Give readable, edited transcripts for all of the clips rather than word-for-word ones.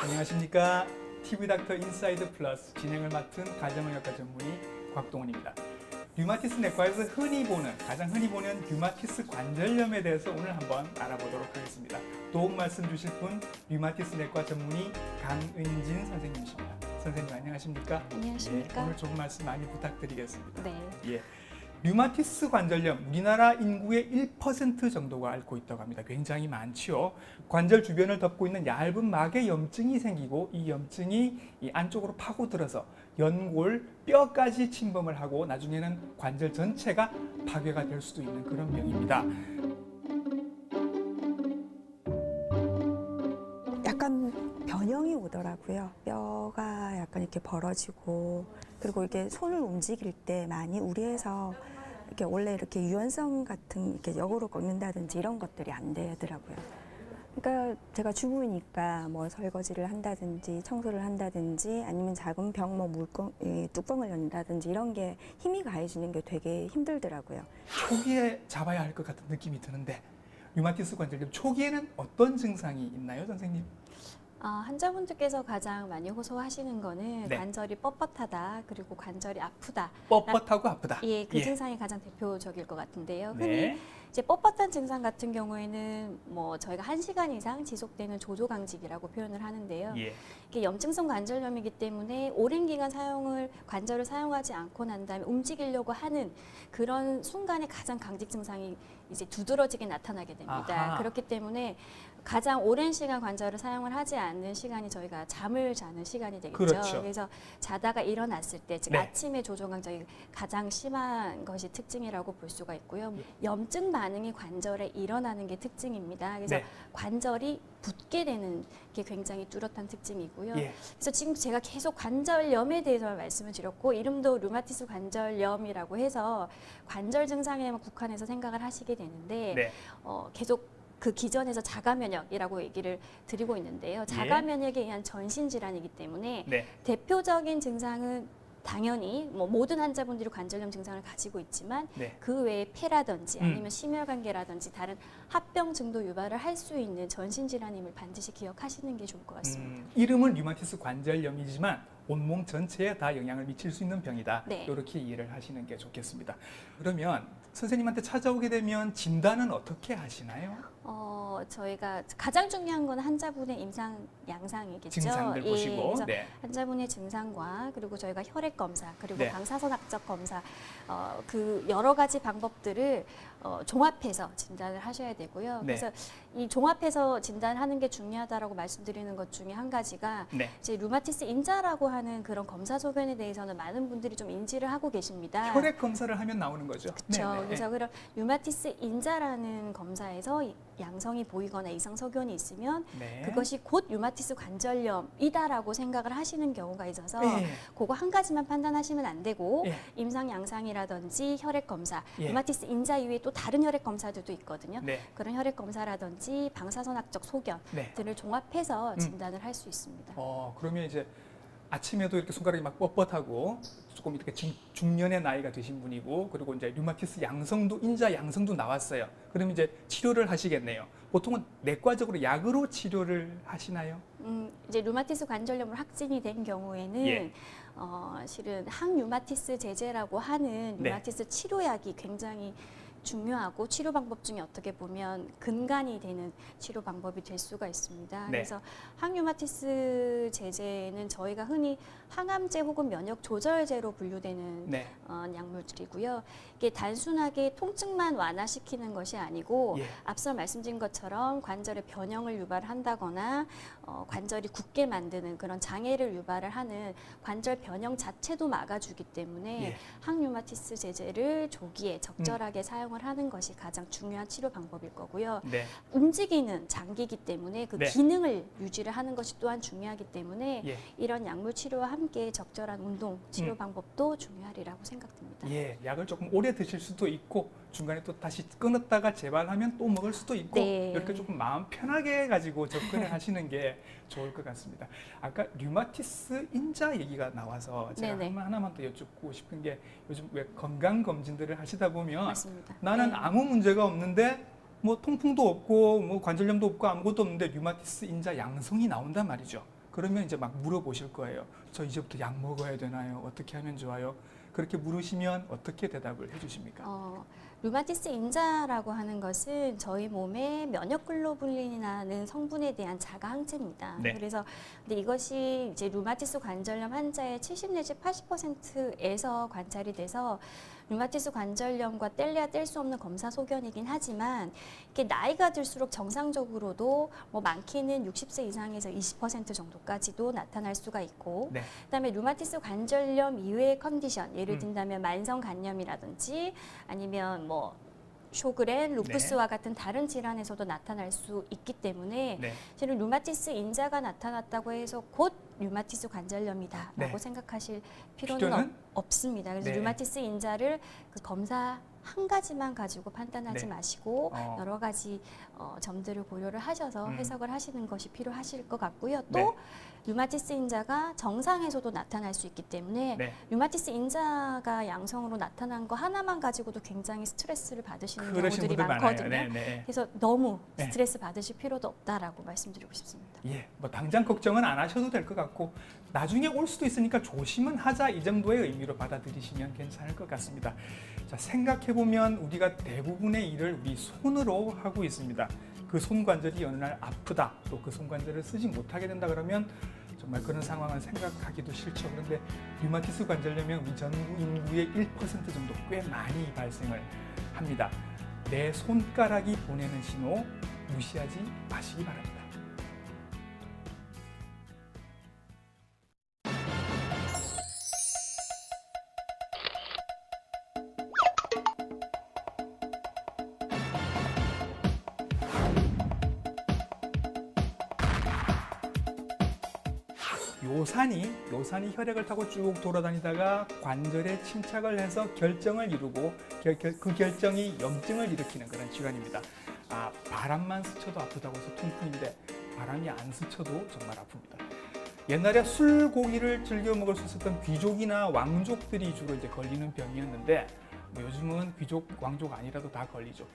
안녕하십니까. TV닥터 인사이드 플러스 진행을 맡은 가정의학과 전문의 곽동원입니다. 류마티스 내과에서 가장 흔히 보는 류마티스 관절염에 대해서 오늘 한번 알아보도록 하겠습니다. 도움 말씀 주실 분 류마티스 내과 전문의 강은진 선생님이십니다. 선생님 안녕하십니까? 안녕하십니까? 예, 오늘 좋은 말씀 많이 부탁드리겠습니다. 네. 예. 류마티스 관절염, 우리나라 인구의 1% 정도가 앓고 있다고 합니다. 굉장히 많지요. 관절 주변을 덮고 있는 얇은 막에 염증이 생기고 이 염증이 이 안쪽으로 파고들어서 연골, 뼈까지 침범을 하고 나중에는 관절 전체가 파괴가 될 수도 있는 그런 병입니다. 약간 변형이 오더라고요. 뼈가 약간 이렇게 벌어지고, 그리고 이게 손을 움직일 때 많이 우리에서 이렇게 원래 이렇게 유연성 같은 이렇게 역으로 꺾는다든지 이런 것들이 안 되더라고요. 그러니까 제가 주부이니까 뭐 설거지를 한다든지 청소를 한다든지 아니면 작은 병 뭐 뚜껑을 연다든지 이런 게 힘이 가해지는 게 되게 힘들더라고요. 초기에 잡아야 할 것 같은 느낌이 드는데 류마티스 관절염 초기에는 어떤 증상이 있나요, 선생님? 환자분들께서 가장 많이 호소하시는 거는 네. 관절이 뻣뻣하다, 그리고 관절이 아프다. 뻣뻣하고 아프다. 예, 그 증상이 가장 대표적일 것 같은데요. 흔히 네. 이제 뻣뻣한 증상 같은 경우에는 뭐 저희가 1시간 이상 지속되는 조조강직이라고 표현을 하는데요. 예. 이게 염증성 관절염이기 때문에 오랜 기간 관절을 사용하지 않고 난 다음에 움직이려고 하는 그런 순간에 가장 강직 증상이 이제 두드러지게 나타나게 됩니다. 아하. 그렇기 때문에 가장 오랜 시간 관절을 사용을 하지 않는 시간이 저희가 잠을 자는 시간이 되겠죠. 그렇죠. 그래서 자다가 일어났을 때, 즉 네. 아침에 조조강직이 가장 심한 것이 특징이라고 볼 수가 있고요. 염증 반응이 관절에 일어나는 게 특징입니다. 그래서 네. 관절이 붓게 되는 게 굉장히 뚜렷한 특징이고요. 예. 그래서 지금 제가 계속 관절염에 대해서 말씀을 드렸고, 이름도 류마티스 관절염이라고 해서 관절 증상에만 국한해서 생각을 하시게 되는데 네. 계속 그 기전에서 자가 면역이라고 얘기를 드리고 있는데요. 자가 면역에 의한 전신 질환이기 때문에 네. 대표적인 증상은 당연히 뭐 모든 환자분들이 관절염 증상을 가지고 있지만 네. 그 외에 폐라든지 아니면 심혈관계라든지 다른 합병증도 유발을 할 수 있는 전신 질환임을 반드시 기억하시는 게 좋을 것 같습니다. 이름은 류마티스 관절염이지만 온몸 전체에 다 영향을 미칠 수 있는 병이다. 네. 이렇게 이해를 하시는 게 좋겠습니다. 그러면 선생님한테 찾아오게 되면 진단은 어떻게 하시나요? 저희가 가장 중요한 건 환자분의 임상 양상이겠죠. 증상들 보시고. 그래서 네. 환자분의 증상과 그리고 저희가 혈액 검사 그리고 네. 방사선학적 검사 그 여러 가지 방법들을 종합해서 진단을 하셔야 되고요. 네. 그래서 이 종합해서 진단하는 게 중요하다라고 말씀드리는 것 중에 한 가지가 네. 이제 류마티스 인자라고 하는 그런 검사 소견에 대해서는 많은 분들이 좀 인지를 하고 계십니다. 혈액 검사를 하면 나오는 거죠. 그렇죠. 그래서 그런 류마티스 인자라는 검사에서 양성이 보이거나 이상 소견이 있으면 네. 그것이 곧 류마티스 관절염이다라고 생각을 하시는 경우가 있어서 네. 그거 한 가지만 판단하시면 안 되고 예. 임상 양상이라든지 혈액 검사, 예. 류마티스 인자 이외에 또 다른 혈액 검사들도 있거든요. 네. 그런 혈액 검사라든지 방사선학적 소견들을 네. 종합해서 진단을 할 수 있습니다. 그러면 이제 아침에도 이렇게 손가락이 막 뻣뻣하고 조금 이렇게 중년의 나이가 되신 분이고 그리고 이제 류마티스 양성도 인자 양성도 나왔어요. 그럼 이제 치료를 하시겠네요. 보통은 내과적으로 약으로 치료를 하시나요? 이제 류마티스 관절염으로 확진이 된 경우에는 예. 실은 항류마티스 제제라고 하는 네. 류마티스 치료약이 굉장히 중요하고 치료 방법 중에 어떻게 보면 근간이 되는 치료 방법이 될 수가 있습니다. 네. 그래서 항류마티스 제제는 저희가 흔히 항암제 혹은 면역 조절제로 분류되는 네. 약물들이고요. 이게 단순하게 통증만 완화시키는 것이 아니고 예. 앞서 말씀드린 것처럼 관절의 변형을 유발한다거나 관절이 굳게 만드는 그런 장애를 유발을 하는 관절 변형 자체도 막아주기 때문에 예. 항류마티스 제제를 조기에 적절하게 사용을 하는 것이 가장 중요한 치료 방법일 거고요. 네. 움직이는 장기이기 때문에 그 네. 기능을 유지를 하는 것이 또한 중요하기 때문에 예. 이런 약물 치료와 함께 적절한 운동 치료 방법도 중요하리라고 생각됩니다. 예, 약을 조금 오래 드실 수도 있고 중간에 또 다시 끊었다가 재발하면 또 먹을 수도 있고 네. 이렇게 조금 마음 편하게 가지고 접근을 하시는 게 좋을 것 같습니다. 아까 류마티스 인자 얘기가 나와서 제가 네네. 하나만 더 여쭙고 싶은 게 요즘 왜 건강 검진들을 하시다 보면 맞습니다. 나는 네. 아무 문제가 없는데 뭐 통풍도 없고 뭐 관절염도 없고 아무것도 없는데 류마티스 인자 양성이 나온단 말이죠. 그러면 이제 막 물어보실 거예요. 저 이제부터 약 먹어야 되나요? 어떻게 하면 좋아요? 그렇게 물으시면 어떻게 대답을 해주십니까? 류마티스 인자라고 하는 것은 저희 몸의 면역글로불린이라는 성분에 대한 자가 항체입니다. 네. 그래서 근데 이것이 이제 류마티스 관절염 환자의 70 내지 80%에서 관찰이 돼서 류마티스 관절염과 뗄래야 뗄 수 없는 검사 소견이긴 하지만 이게 나이가 들수록 정상적으로도 뭐 많게는 60세 이상에서 20% 정도까지도 나타날 수가 있고 네. 그다음에 류마티스 관절염 이외의 컨디션 예를 든다면 만성 간염이라든지 아니면 뭐 쇼그렌, 루푸스와 같은 다른 질환에서도 나타날 수 있기 때문에 네. 실은 류마티스 인자가 나타났다고 해서 곧 류마티스 관절염이다라고 네. 생각하실 필요는 필요는? 없습니다. 그래서 네. 류마티스 인자를 그 검사 한 가지만 가지고 판단하지 네. 마시고 어. 여러 가지 점들을 고려를 하셔서 해석을 하시는 것이 필요하실 것 같고요. 또 네. 류마티스 인자가 정상에서도 나타날 수 있기 때문에 네. 류마티스 인자가 양성으로 나타난 거 하나만 가지고도 굉장히 스트레스를 받으시는 그러신 경우들이 분들 많거든요. 많아요. 네, 네. 그래서 너무 네. 스트레스 받으실 필요도 없다라고 말씀드리고 싶습니다. 예, 뭐 당장 걱정은 안 하셔도 될 것 같고 나중에 올 수도 있으니까 조심은 하자 이 정도의 의미로 받아들이시면 괜찮을 것 같습니다. 자, 생각해 보면 우리가 대부분의 일을 우리 손으로 하고 있습니다. 그 손관절이 어느 날 아프다, 또 그 손관절을 쓰지 못하게 된다 그러면 정말 그런 상황은 생각하기도 싫죠. 그런데 류마티스 관절염은 우리 전국 인구의 1% 정도 꽤 많이 발생을 합니다. 내 손가락이 보내는 신호 무시하지 마시기 바랍니다. 요산이 혈액을 타고 쭉 돌아다니다가 관절에 침착을 해서 결정을 이루고 그 결정이 염증을 일으키는 그런 질환입니다. 바람만 스쳐도 아프다고 해서 통풍인데 바람이 안 스쳐도 정말 아픕니다. 옛날에 술고기를 즐겨 먹을 수 있었던 귀족이나 왕족들이 주로 이제 걸리는 병이었는데 뭐 요즘은 귀족, 왕족 아니라도 다 걸리죠.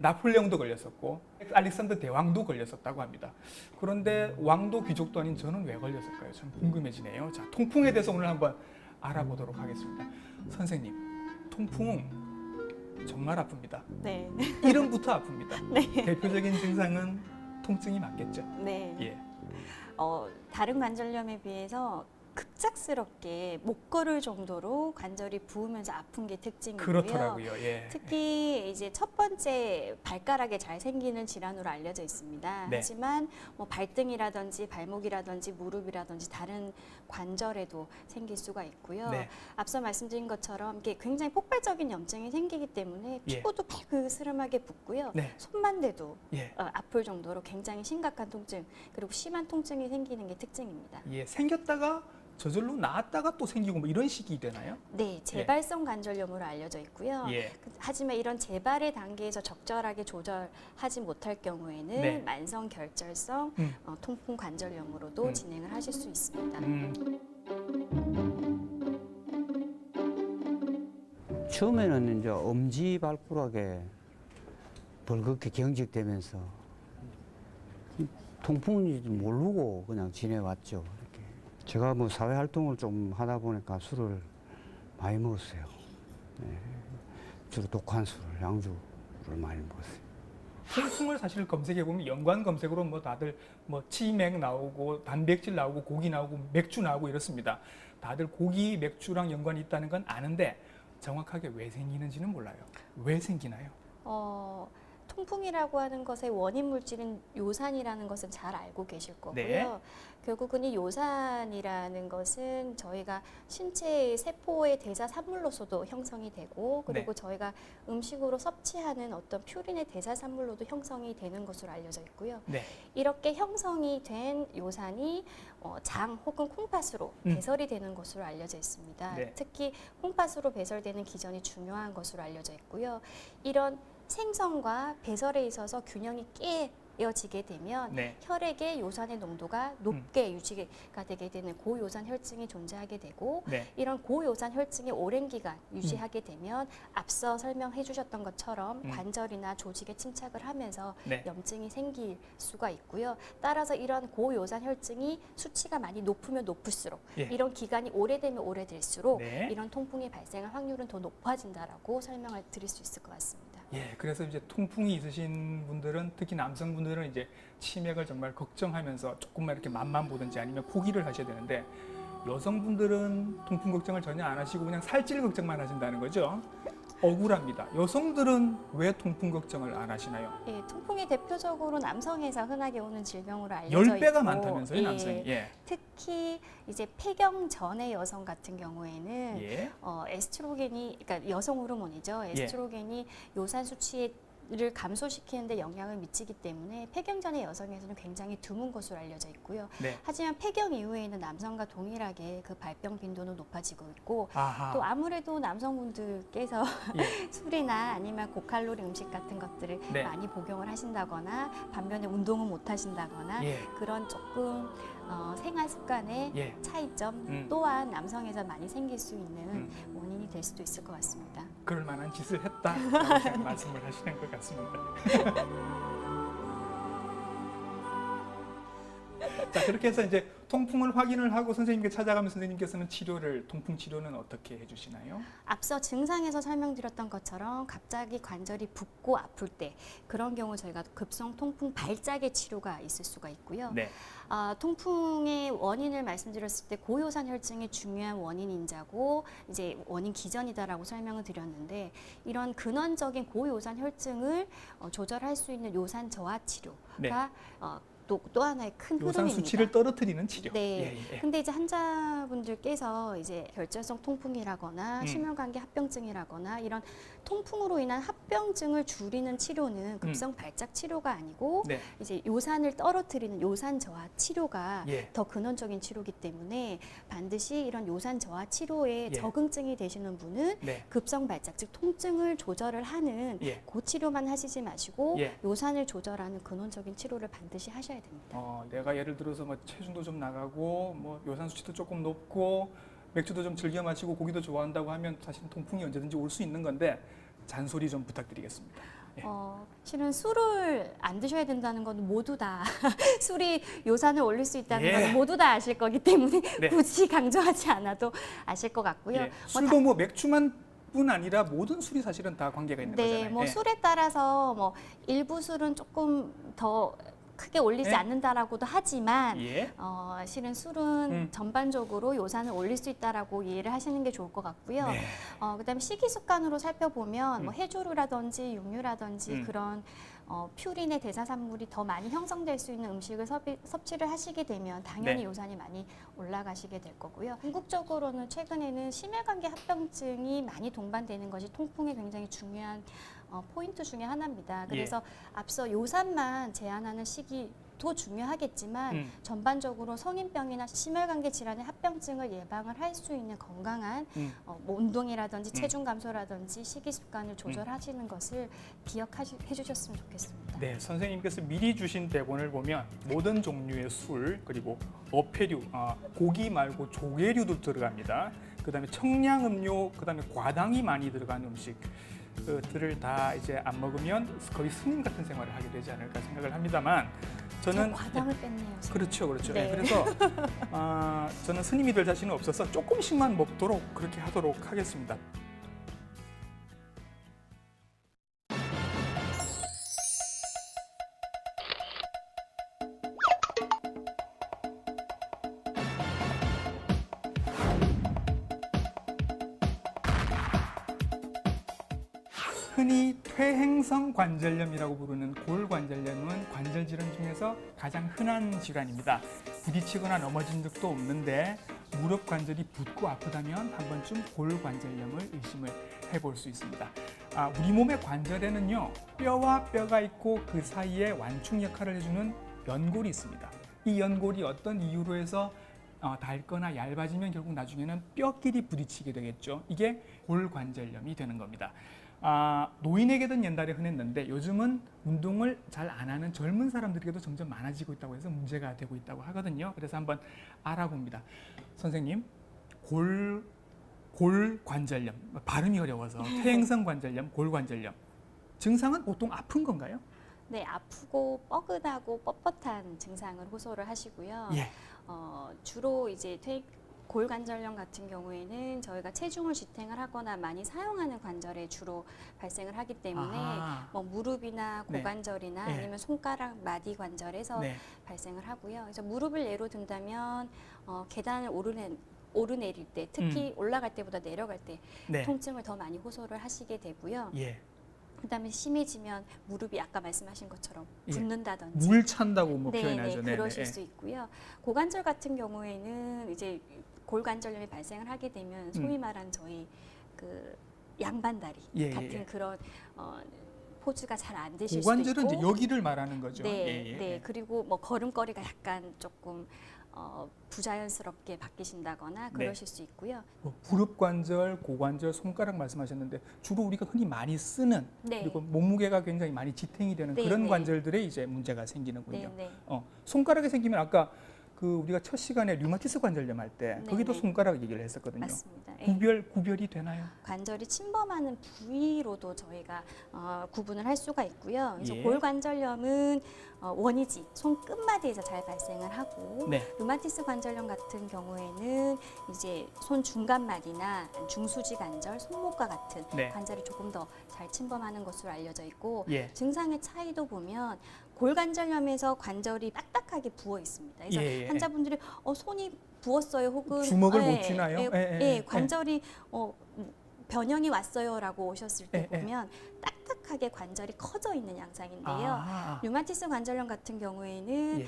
나폴레옹도 걸렸었고 알렉산더 대왕도 걸렸었다고 합니다. 그런데 왕도 귀족도 아닌 저는 왜 걸렸을까요? 참 궁금해지네요. 자, 통풍에 대해서 오늘 한번 알아보도록 하겠습니다. 선생님, 통풍 정말 아픕니다. 네. 이름부터 아픕니다. 대표적인 증상은 통증이 맞겠죠? 네. 예. 다른 관절염에 비해서 급작스럽게 못 걸을 정도로 관절이 부으면서 아픈 게 특징이고요. 그렇더라고요. 예. 특히 이제 첫 번째 발가락에 잘 생기는 질환으로 알려져 있습니다. 네. 하지만 뭐 발등이라든지 발목이라든지 무릎이라든지 다른 관절에도 생길 수가 있고요. 네. 앞서 말씀드린 것처럼 이게 굉장히 폭발적인 염증이 생기기 때문에 예. 피부도 발그스름하게 붓고요. 네. 손만 대도 예. 아플 정도로 굉장히 심각한 통증 그리고 심한 통증이 생기는 게 특징입니다. 예. 생겼다가 저절로 나았다가 또 생기고 뭐 이런 식이 되나요? 네, 재발성 관절염으로 알려져 있고요. 예. 하지만 이런 재발의 단계에서 적절하게 조절하지 못할 경우에는 네. 만성 결절성 통풍 관절염으로도 진행을 하실 수 있습니다. 처음에는 이제 엄지발가락에 벌겋게 경직되면서 통풍인지 모르고 그냥 지내왔죠. 이렇게. 제가 뭐 사회 활동을 좀 하다 보니까 술을 많이 먹었어요. 네. 주로 독한 술, 양주를 많이 먹었어요. 통풍을 사실 검색해 보면 연관 검색으로 뭐 다들 뭐 치맥 나오고 단백질 나오고 고기 나오고 맥주 나오고 이렇습니다. 다들 고기, 맥주랑 연관이 있다는 건 아는데 정확하게 왜 생기는지는 몰라요. 왜 생기나요? 통풍이라고 하는 것의 원인 물질인 요산이라는 것은 잘 알고 계실 거고요. 네. 결국은 이 요산이라는 것은 저희가 신체의 세포의 대사 산물로서도 형성이 되고 그리고 저희가 음식으로 섭취하는 어떤 퓨린의 대사 산물로도 형성이 되는 것으로 알려져 있고요. 네. 이렇게 형성이 된 요산이 장 혹은 콩팥으로 배설이 되는 것으로 알려져 있습니다. 네. 특히 콩팥으로 배설되는 기전이 중요한 것으로 알려져 있고요. 이런 생성과 배설에 있어서 균형이 깨어지게 되면 네. 혈액의 요산의 농도가 높게 유지가 되게 되는 고요산 혈증이 존재하게 되고 네. 이런 고요산 혈증이 오랜 기간 유지하게 되면 앞서 설명해 주셨던 것처럼 관절이나 조직에 침착을 하면서 네. 염증이 생길 수가 있고요. 따라서 이런 고요산 혈증이 수치가 많이 높으면 높을수록 예. 이런 기간이 오래되면 오래될수록 네. 이런 통풍이 발생할 확률은 더 높아진다라고 설명을 드릴 수 있을 것 같습니다. 예, 그래서 이제 통풍이 있으신 분들은 특히 남성분들은 이제 치맥을 정말 걱정하면서 조금만 이렇게 맛만 보든지 아니면 포기를 하셔야 되는데 여성분들은 통풍 걱정을 전혀 안 하시고 그냥 살찔 걱정만 하신다는 거죠. 억울합니다. 여성들은 왜 통풍 걱정을 안 하시나요? 예, 통풍이 대표적으로 남성에서 흔하게 오는 질병으로 알려져 10배가 있고 많다면서요, 남성이. 예. 특히 이제 폐경 전의 여성 같은 경우에는 예. 에스트로겐이 그러니까 여성 호르몬이죠. 에스트로겐이 요산 수치를 감소시키는데 영향을 미치기 때문에 폐경 전의 여성에서는 굉장히 드문 것으로 알려져 있고요. 네. 하지만 폐경 이후에는 남성과 동일하게 그 발병 빈도는 높아지고 있고 아하. 또 아무래도 남성분들께서 예. 술이나 아니면 고칼로리 음식 같은 것들을 네. 많이 복용을 하신다거나 반면에 운동은 못 하신다거나 예. 그런 조금 생활 습관의 예. 차이점 또한 남성에서 많이 생길 수 있는 원인이 될 수도 있을 것 같습니다. 그럴 만한 짓을 했다라고 말씀을 하시는 것 같습니다. 자, 그렇게 해서 이제 통풍을 확인을 하고 선생님께 찾아가면 선생님께서는 통풍 치료는 어떻게 해주시나요? 앞서 증상에서 설명드렸던 것처럼 갑자기 관절이 붓고 아플 때 그런 경우 저희가 급성 통풍 발작의 치료가 있을 수가 있고요. 네. 통풍의 원인을 말씀드렸을 때 고요산 혈증이 중요한 원인 인자고 이제 원인 기전이다라고 설명을 드렸는데 이런 근원적인 고요산 혈증을 조절할 수 있는 요산 저하 치료가 네. 또 하나의 큰 요산 흐름입니다. 수치를 떨어뜨리는 치료. 네. 예, 예. 근데 이제 환자분들께서 이제 결절성 통풍이라거나 심혈관계 합병증이라거나 이런 통풍으로 인한 합병증을 줄이는 치료는 급성 발작 치료가 아니고 네. 이제 요산을 떨어뜨리는 요산 저하 치료가 예. 더 근원적인 치료이기 때문에 반드시 이런 요산 저하 치료에 예. 적응증이 되시는 분은 네. 급성 발작 즉 통증을 조절을 하는 예. 그 치료만 하시지 마시고 예. 요산을 조절하는 근원적인 치료를 반드시 하셔야 됩니다. 내가 예를 들어서 뭐 체중도 좀 나가고 뭐 요산 수치도 조금 높고 맥주도 좀 즐겨 마시고 고기도 좋아한다고 하면 사실 통풍이 언제든지 올 수 있는 건데 잔소리 좀 부탁드리겠습니다. 예. 실은 술을 안 드셔야 된다는 건 모두 다 술이 요산을 올릴 수 있다는 예. 건 모두 다 아실 거기 때문에 네. 굳이 강조하지 않아도 아실 것 같고요. 예. 술도 뭐 맥주만 뿐 아니라 모든 술이 사실은 다 관계가 있는 네, 거잖아요. 뭐 예. 술에 따라서 뭐 일부 술은 조금 더 크게 올리지 네. 않는다라고도 하지만 예. 실은 술은 전반적으로 요산을 올릴 수 있다라고 이해를 하시는 게 좋을 것 같고요. 네. 그다음에 식이 습관으로 살펴보면 뭐 해조류라든지 육류라든지 그런 퓨린의 대사산물이 더 많이 형성될 수 있는 음식을 섭취를 하시게 되면 당연히 네. 요산이 많이 올라가시게 될 거고요. 궁극적으로는 최근에는 심혈관계 합병증이 많이 동반되는 것이 통풍에 굉장히 중요한 포인트 중에 하나입니다. 그래서 앞서 요산만 제한하는 시기도 중요하겠지만 전반적으로 성인병이나 심혈관계 질환의 합병증을 예방을 할 수 있는 건강한 뭐 운동이라든지 체중 감소라든지 식이 습관을 조절하시는 것을 기억해 주셨으면 좋겠습니다. 네, 선생님께서 미리 주신 대본을 보면 모든 종류의 술 그리고 어패류, 고기 말고 조개류도 들어갑니다. 그다음에 청량음료, 그다음에 과당이 많이 들어간 음식. 들을 다 이제 안 먹으면 거의 스님 같은 생활을 하게 되지 않을까 생각을 합니다만 저는 과당을 뺐네요. 그렇죠, 그렇죠. 네. 네, 그래서 저는 스님이 될 자신은 없어서 조금씩만 먹도록 그렇게 하도록 하겠습니다. 흔히 퇴행성 관절염이라고 부르는 골관절염은 관절 질환 중에서 가장 흔한 질환입니다. 부딪히거나 넘어진 적도 없는데 무릎 관절이 붓고 아프다면 한 번쯤 골관절염을 의심을 해볼 수 있습니다. 우리 몸의 관절에는요, 뼈와 뼈가 있고 그 사이에 완충 역할을 해주는 연골이 있습니다. 이 연골이 어떤 이유로 해서 닳거나 얇아지면 결국 나중에는 뼈끼리 부딪히게 되겠죠. 이게 골관절염이 되는 겁니다. 노인에게는 옛날에 흔했는데 요즘은 운동을 잘 안 하는 젊은 사람들에게도 점점 많아지고 있다고 해서 문제가 되고 있다고 하거든요. 그래서 한번 알아봅니다. 선생님, 골관절염, 발음이 어려워서 퇴행성 관절염, 골관절염. 증상은 보통 아픈 건가요? 네, 아프고 뻐근하고 뻣뻣한 증상을 호소를 하시고요. 예. 주로 이제 골관절염 같은 경우에는 저희가 체중을 지탱을 하거나 많이 사용하는 관절에 주로 발생을 하기 때문에 뭐 무릎이나 네. 고관절이나 네. 아니면 손가락 마디 관절에서 네. 발생을 하고요. 그래서 무릎을 예로 든다면 계단을 오르내릴 때, 특히 올라갈 때보다 내려갈 때 네. 통증을 더 많이 호소를 하시게 되고요. 예. 그다음에 심해지면 무릎이 아까 말씀하신 것처럼 예. 붓는다든지 물 찬다고 뭐 네, 표현하죠. 네, 그러실 수 있고요. 고관절 같은 경우에는 이제 골관절염이 발생을 하게 되면 소위 말하는 저희 그 양반다리 예, 같은 예. 그런 포즈가 잘 안 되실 수도 고관절은 있고 이제 여기를 말하는 거죠. 네, 예, 예. 네. 그리고 뭐 걸음걸이가 약간 조금 부자연스럽게 바뀌신다거나 그러실 수 있고요. 뭐 무릎 관절, 고관절, 손가락 말씀하셨는데 주로 우리가 흔히 많이 쓰는 네. 그리고 몸무게가 굉장히 많이 지탱이 되는 네, 그런 네. 관절들에 이제 문제가 생기는군요. 네, 네. 손가락에 생기면 아까 그 우리가 첫 시간에 류마티스 관절염 할 때 네, 거기도 네. 손가락 얘기를 했었거든요. 맞습니다. 예. 구별이 되나요? 관절이 침범하는 부위로도 저희가 구분을 할 수가 있고요. 그래서 예. 골관절염은 원위지, 손 끝마디에서 잘 발생을 하고 네. 류마티스 관절염 같은 경우에는 이제 손 중간막이나 중수지 관절, 손목과 같은 네. 관절이 조금 더 잘 침범하는 것으로 알려져 있고 예. 증상의 차이도 보면 골관절염에서 관절이 딱딱하게 부어 있습니다. 그래서 예, 예. 환자분들이 손이 부었어요, 혹은 주먹을 못 쥐나요? 예, 예, 예, 예, 관절이 변형이 왔어요라고 오셨을 때 예, 예. 보면 딱딱하게 관절이 커져 있는 양상인데요. 아, 류마티스 관절염 같은 경우에는 예.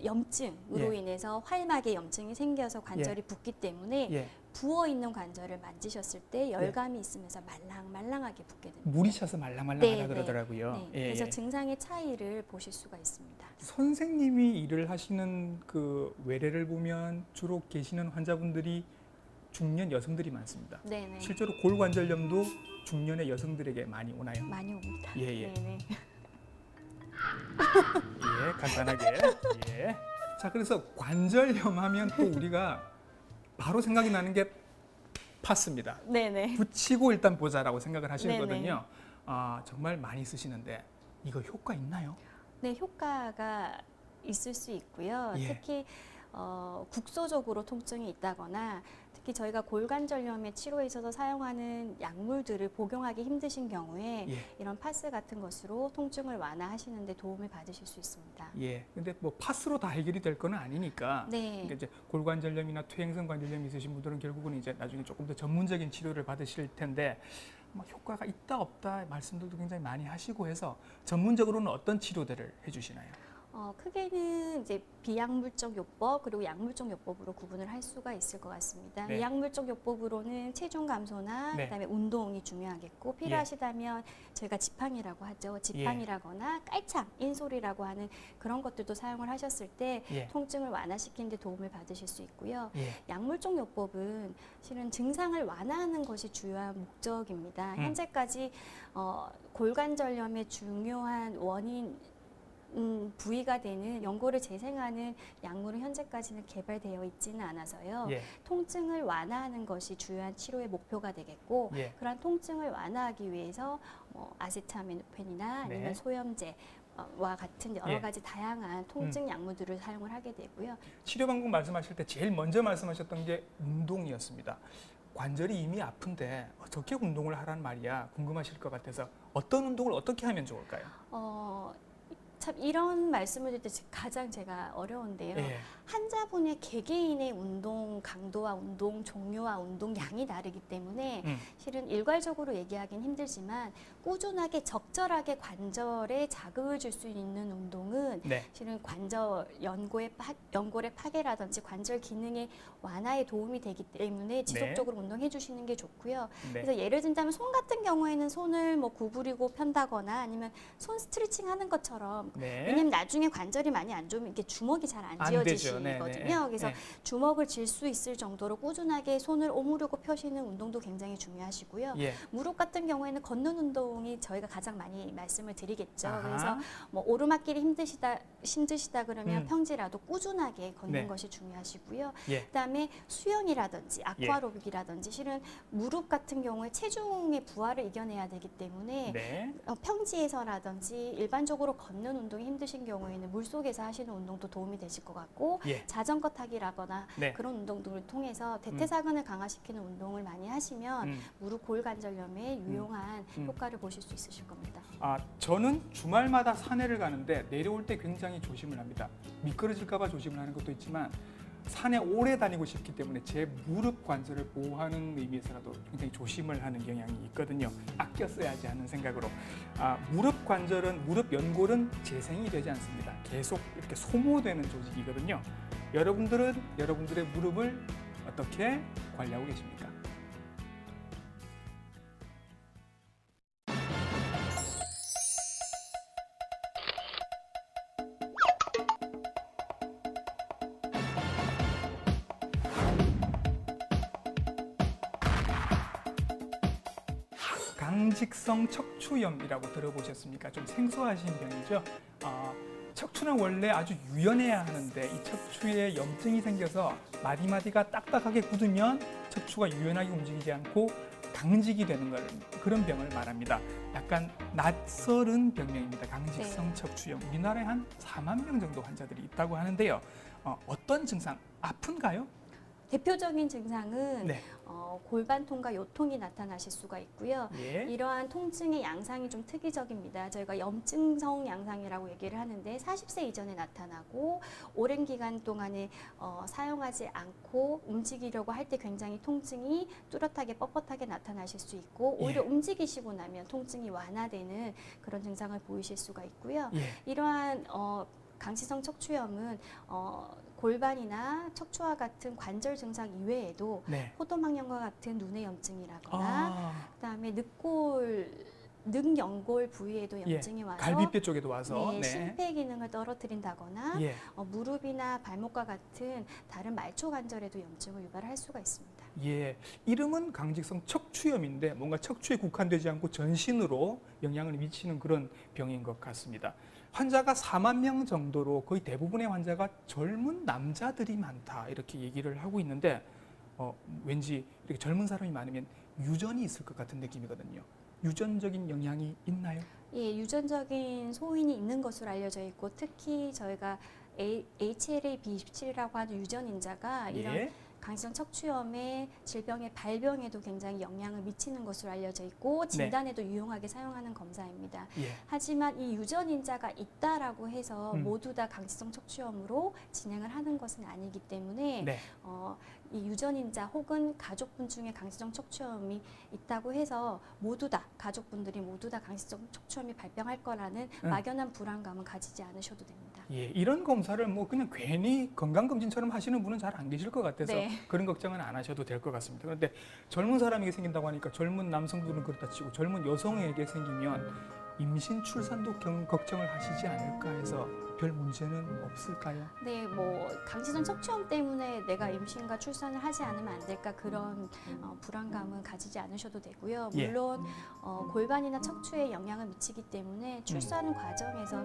염증으로 예. 인해서 활막에 염증이 생겨서 관절이 붓기 때문에 예. 부어 있는 관절을 만지셨을 때 열감이 있으면서 말랑말랑하게 붓게 됩니다. 물이 차서 말랑말랑하다 네, 그러더라고요. 네. 예, 그래서 예. 증상의 차이를 보실 수가 있습니다. 선생님이 일을 하시는 그 외래를 보면 주로 계시는 환자분들이 중년 여성들이 많습니다. 네네. 실제로 골관절염도 중년의 여성들에게 많이 오나요? 많이 옵니다. 예, 예. 네네. 예, 간단하게. 예. 자, 그래서 관절염 하면 또 우리가 바로 생각이 나는 게 파스입니다. 네네. 붙이고 일단 보자라고 생각을 하시거든요. 네네. 정말 많이 쓰시는데 이거 효과 있나요? 네, 효과가 있을 수 있고요. 예. 특히 국소적으로 통증이 있다거나 특히 저희가 골관절염의 치료에 있어서 사용하는 약물들을 복용하기 힘드신 경우에 예. 이런 파스 같은 것으로 통증을 완화하시는 데 도움을 받으실 수 있습니다. 예. 근데 뭐 파스로 다 해결이 될 건 아니니까. 네. 그러니까 이제 골관절염이나 퇴행성 관절염이 있으신 분들은 결국은 이제 나중에 조금 더 전문적인 치료를 받으실 텐데 막 효과가 있다 없다 말씀들도 굉장히 많이 하시고 해서 전문적으로는 어떤 치료들을 해주시나요? 크게는 이제 비약물적 요법 그리고 약물적 요법으로 구분을 할 수가 있을 것 같습니다. 네. 비약물적 요법으로는 체중 감소나 네. 그다음에 운동이 중요하겠고 필요하시다면 저희가 지팡이라고 하죠. 지팡이라거나 깔창, 인솔이라고 하는 그런 것들도 사용을 하셨을 때 예. 통증을 완화시키는 데 도움을 받으실 수 있고요. 예. 약물적 요법은 실은 증상을 완화하는 것이 주요한 목적입니다. 현재까지 골관절염의 중요한 원인 부위가 되는 연골을 재생하는 약물은 현재까지는 개발되어 있지는 않아서요. 예. 통증을 완화하는 것이 주요한 치료의 목표가 되겠고 예. 그러한 통증을 완화하기 위해서 아세타미노펜이나 아니면 네. 소염제와 같은 여러 예. 가지 다양한 통증 약물들을 사용을 하게 되고요. 치료 방법 말씀하실 때 제일 먼저 말씀하셨던 게 운동이었습니다. 관절이 이미 아픈데 어떻게 운동을 하란 말이야 궁금하실 것 같아서 어떤 운동을 어떻게 하면 좋을까요? 참 이런 말씀을 드릴 때 가장 제가 어려운데요. 예. 환자분의 개개인의 운동 강도와 운동 종류와 운동량이 다르기 때문에 실은 일괄적으로 얘기하기는 힘들지만 꾸준하게 적절하게 관절에 자극을 줄 수 있는 운동은 네. 실은 관절 연골의 파괴라든지 관절 기능의 완화에 도움이 되기 때문에 지속적으로 운동해 주시는 게 좋고요. 네. 그래서 예를 들자면 손 같은 경우에는 손을 뭐 구부리고 편다거나 아니면 손 스트레칭 하는 것처럼 네. 왜냐면 나중에 관절이 많이 안 좋으면 이렇게 주먹이 잘 안 안 되죠. 네, 지어지시거든요. 네. 그래서 네. 주먹을 쥘 수 있을 정도로 꾸준하게 손을 오므리고 펴시는 운동도 굉장히 중요하시고요. 예. 무릎 같은 경우에는 걷는 운동이 저희가 가장 많이 말씀을 드리겠죠. 아하. 그래서 뭐 오르막길이 힘드시다 그러면 음. 평지라도 꾸준하게 걷는 네. 것이 중요하시고요. 예. 그다음에 수영이라든지 아쿠아로빅이라든지 실은 무릎 같은 경우에 체중의 부하를 이겨내야 되기 때문에 네. 평지에서라든지 일반적으로 걷는 운동이 힘드신 경우에는 물속에서 하시는 운동도 도움이 되실 것 같고 예. 자전거 타기라거나 네. 그런 운동들을 통해서 대퇴사근을 강화시키는 운동을 많이 하시면 무릎 골관절염에 유용한 효과를 보실 수 있으실 겁니다. 저는 주말마다 산에를 가는데 내려올 때 굉장히 조심을 합니다. 미끄러질까 봐 조심을 하는 것도 있지만 산에 오래 다니고 싶기 때문에 제 무릎 관절을 보호하는 의미에서라도 굉장히 조심을 하는 경향이 있거든요. 아껴 써야지 하는 생각으로. 무릎 관절은, 무릎 연골은 재생이 되지 않습니다. 계속 이렇게 소모되는 조직이거든요. 여러분들은 여러분들의 무릎을 어떻게 관리하고 계십니까? 강직성 척추염이라고 들어보셨습니까? 좀 생소하신 병이죠. 척추는 원래 아주 유연해야 하는데 이 척추에 염증이 생겨서 마디마디가 딱딱하게 굳으면 척추가 유연하게 움직이지 않고 강직이 되는 그런 병을 말합니다. 약간 낯설은 병명입니다. 강직성 네. 척추염. 우리나라에 한 4만 명 정도 환자들이 있다고 하는데요. 어떤 증상? 아픈가요? 대표적인 증상은 네. 골반통과 요통이 나타나실 수가 있고요. 예. 이러한 통증의 양상이 좀 특이적입니다. 저희가 염증성 양상이라고 얘기를 하는데 40세 이전에 나타나고 오랜 기간 동안에 사용하지 않고 움직이려고 할 때 굉장히 통증이 뚜렷하게 뻣뻣하게 나타나실 수 있고 오히려 예. 움직이시고 나면 통증이 완화되는 그런 증상을 보이실 수가 있고요. 예. 이러한 강직성 척추염은 골반이나 척추와 같은 관절 증상 이외에도 네. 포도막염과 같은 눈의 염증이라거나 그다음에 늑연골 부위에도 염증이 와서 갈비뼈 쪽에도 와서 네, 심폐 기능을 떨어뜨린다거나 예. 무릎이나 발목과 같은 다른 말초 관절에도 염증을 유발할 수가 있습니다. 예, 이름은 강직성 척추염인데 뭔가 척추에 국한되지 않고 전신으로 영향을 미치는 그런 병인 것 같습니다. 환자가 4만 명 정도로 거의 대부분의 환자가 젊은 남자들이 많다 이렇게 얘기를 하고 있는데 왠지 이렇게 젊은 사람이 많으면 유전이 있을 것 같은 느낌이거든요. 유전적인 영향이 있나요? 예, 유전적인 소인이 있는 것으로 알려져 있고 특히 저희가 HLA-B27이라고 하는 유전인자가 이런 예. 강직성 척추염의 질병의 발병에도 굉장히 영향을 미치는 것으로 알려져 있고 진단에도 유용하게 사용하는 검사입니다. 예. 하지만 이 유전인자가 있다라고 해서 모두 다 강직성 척추염으로 진행을 하는 것은 아니기 때문에 네. 이 유전인자 혹은 가족분 중에 강직성 척추염이 있다고 해서 모두 다 가족분들이 모두 다 강직성 척추염이 발병할 거라는 막연한 불안감은 가지지 않으셔도 됩니다. 예, 이런 검사를 뭐 그냥 괜히 건강검진처럼 하시는 분은 잘 안 계실 것 같아서 네. 그런 걱정은 안 하셔도 될 것 같습니다. 그런데 젊은 사람에게 생긴다고 하니까 젊은 남성들은 그렇다 치고 젊은 여성에게 생기면 임신 출산도 걱정을 하시지 않을까 해서 별 문제는 없을까요? 네, 뭐 강직성 척추염 때문에 내가 임신과 출산을 하지 않으면 안 될까 그런 불안감은 가지지 않으셔도 되고요. 예. 물론 골반이나 척추에 영향을 미치기 때문에 출산 과정에서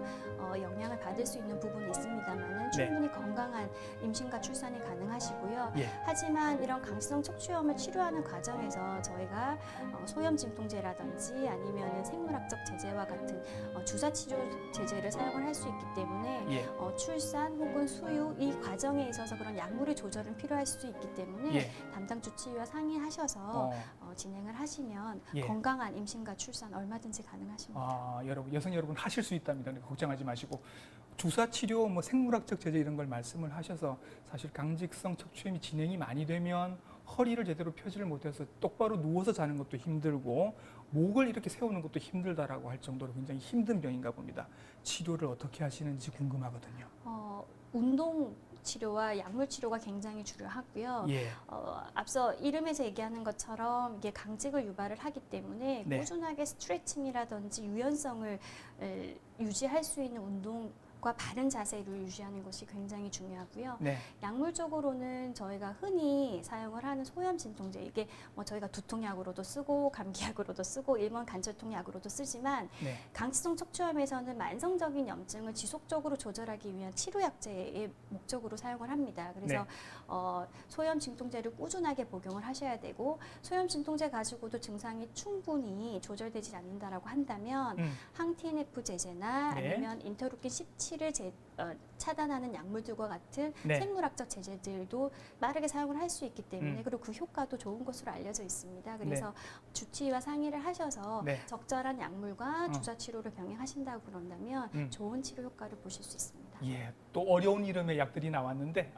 영향을 받을 수 있는 부분이 있습니다만은 충분히 건강한 임신과 출산이 가능하시고요. 예. 하지만 이런 강직성 척추염을 치료하는 과정에서 저희가 소염 진통제라든지 아니면 생물학적 제제와 같은 주사 치료 제제를 사용을 할 수 있기 때문에 예. 출산 혹은 수유 이 과정에 있어서 그런 약물의 조절은 필요할 수 있기 때문에 예. 담당 주치의와 상의하셔서 진행을 하시면 예. 건강한 임신과 출산 얼마든지 가능하십니다. 여러분, 여성 여러분 하실 수 있답니다. 그러니까 걱정하지 마시고 주사 치료, 뭐 생물학적 제재 이런 걸 말씀을 하셔서 사실 강직성 척추염이 진행이 많이 되면 허리를 제대로 펴지를 못해서 똑바로 누워서 자는 것도 힘들고 목을 이렇게 세우는 것도 힘들다라고 할 정도로 굉장히 힘든 병인가 봅니다. 치료를 어떻게 하시는지 궁금하거든요. 운동 치료와 약물 치료가 굉장히 주요하고요. 예. 앞서 이름에서 얘기하는 것처럼 이게 강직을 유발을 하기 때문에 네. 꾸준하게 스트레칭이라든지 유연성을 유지할 수 있는 운동과 바른 자세를 유지하는 것이 굉장히 중요하고요. 네. 약물적으로는 저희가 흔히 사용을 하는 소염 진통제, 이게 뭐 저희가 두통약으로도 쓰고 감기약으로도 쓰고 일본 간절통 약으로도 쓰지만 네. 강직성 척추염에서는 만성적인 염증을 지속적으로 조절하기 위한 치료약제의 목적으로 사용을 합니다. 그래서 소염 진통제를 꾸준하게 복용을 하셔야 되고, 소염 진통제 가지고도 증상이 충분히 조절되지 않는다라고 한다면 항TNF 제제나 네. 아니면 인터루킨 17을 차단하는 약물들과 같은 네. 생물학적 제제들도 빠르게 사용을 할 수 있기 때문에 그리고 그 효과도 좋은 것으로 알려져 있습니다. 그래서 주치의와 상의를 하셔서 네. 적절한 약물과 주사 치료를 병행하신다고 그런다면 좋은 치료 효과를 보실 수 있습니다. 예, 또 어려운 이름의 약들이 나왔는데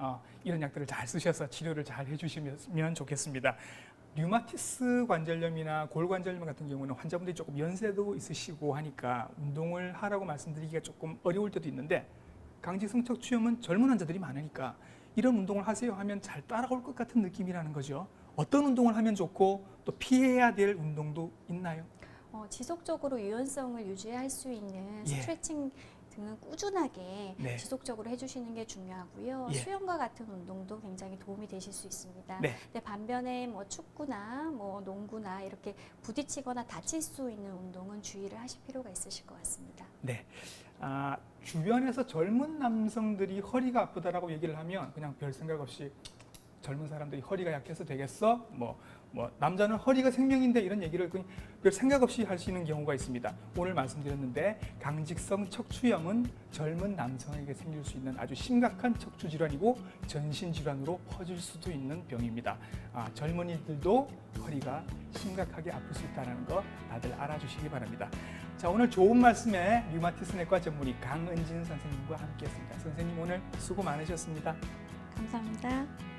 이런 약들을 잘 쓰셔서 치료를 잘 해주시면 좋겠습니다. 류마티스 관절염이나 골관절염 같은 경우는 환자분들이 조금 연세도 있으시고 하니까 운동을 하라고 말씀드리기가 조금 어려울 때도 있는데, 강직성 척추염은 젊은 환자들이 많으니까 이런 운동을 하세요 하면 잘 따라올 것 같은 느낌이라는 거죠. 어떤 운동을 하면 좋고 또 피해야 될 운동도 있나요? 지속적으로 유연성을 유지할 수 있는 예. 스트레칭 등은 꾸준하게 네. 지속적으로 해주시는 게 중요하고요. 예. 수영과 같은 운동도 굉장히 도움이 되실 수 있습니다. 네. 근데 반면에 뭐 축구나 뭐 농구나 이렇게 부딪히거나 다칠 수 있는 운동은 주의를 하실 필요가 있으실 것 같습니다. 네. 주변에서 젊은 남성들이 허리가 아프다라고 얘기를 하면 그냥 별 생각 없이 젊은 사람들이 허리가 약해서 되겠어? 뭐 남자는 허리가 생명인데 이런 얘기를 그냥 별 생각 없이 하시는 경우가 있습니다. 오늘 말씀드렸는데 강직성 척추염은 젊은 남성에게 생길 수 있는 아주 심각한 척추 질환이고 전신 질환으로 퍼질 수도 있는 병입니다. 젊은이들도 허리가 심각하게 아플 수 있다는 거 다들 알아주시기 바랍니다. 자, 오늘 좋은 말씀에 류마티스 내과 전문의 강은진 선생님과 함께했습니다. 선생님 오늘 수고 많으셨습니다. 감사합니다.